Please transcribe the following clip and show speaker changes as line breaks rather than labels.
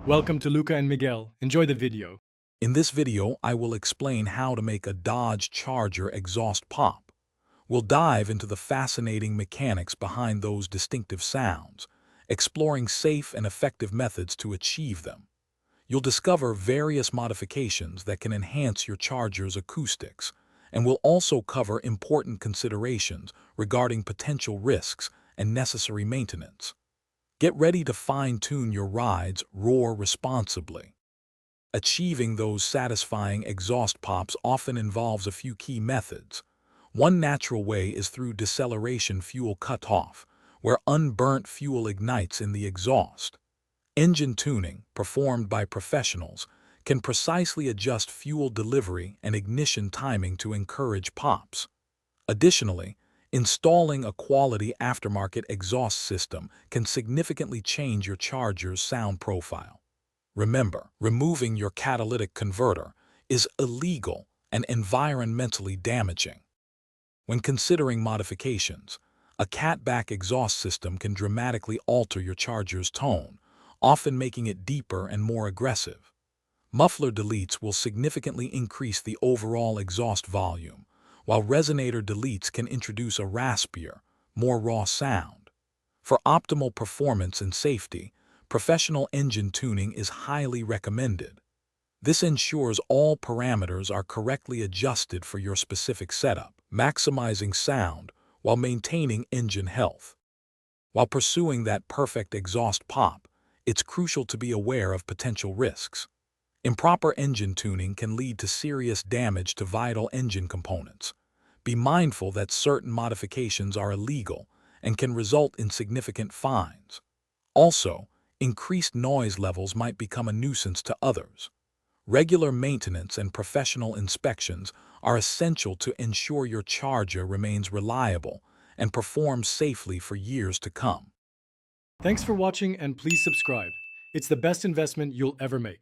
Welcome to Luca and Miguel. Enjoy the video.
In this video, I will explain how to make a Dodge Charger exhaust pop. We'll dive into the fascinating mechanics behind those distinctive sounds, exploring safe and effective methods to achieve them. You'll discover various modifications that can enhance your Charger's acoustics, and we'll also cover important considerations regarding potential risks and necessary maintenance. Get ready to fine-tune your ride's roar responsibly. Achieving those satisfying exhaust pops often involves a few key methods. One natural way is through deceleration fuel cutoff, where unburnt fuel ignites in the exhaust. Engine tuning, performed by professionals, can precisely adjust fuel delivery and ignition timing to encourage pops. Additionally, installing a quality aftermarket exhaust system can significantly change your Charger's sound profile. Remember, removing your catalytic converter is illegal and environmentally damaging. When considering modifications, a catback exhaust system can dramatically alter your Charger's tone, often making it deeper and more aggressive. Muffler deletes will significantly increase the overall exhaust volume, while resonator deletes can introduce a raspier, more raw sound. For optimal performance and safety, professional engine tuning is highly recommended. This ensures all parameters are correctly adjusted for your specific setup, maximizing sound while maintaining engine health. While pursuing that perfect exhaust pop, it's crucial to be aware of potential risks. Improper engine tuning can lead to serious damage to vital engine components. Be mindful that certain modifications are illegal and can result in significant fines. Also, increased noise levels might become a nuisance to others. Regular maintenance and professional inspections are essential to ensure your Charger remains reliable and performs safely for years to come.
Thanks for watching and please subscribe. It's the best investment you'll ever make.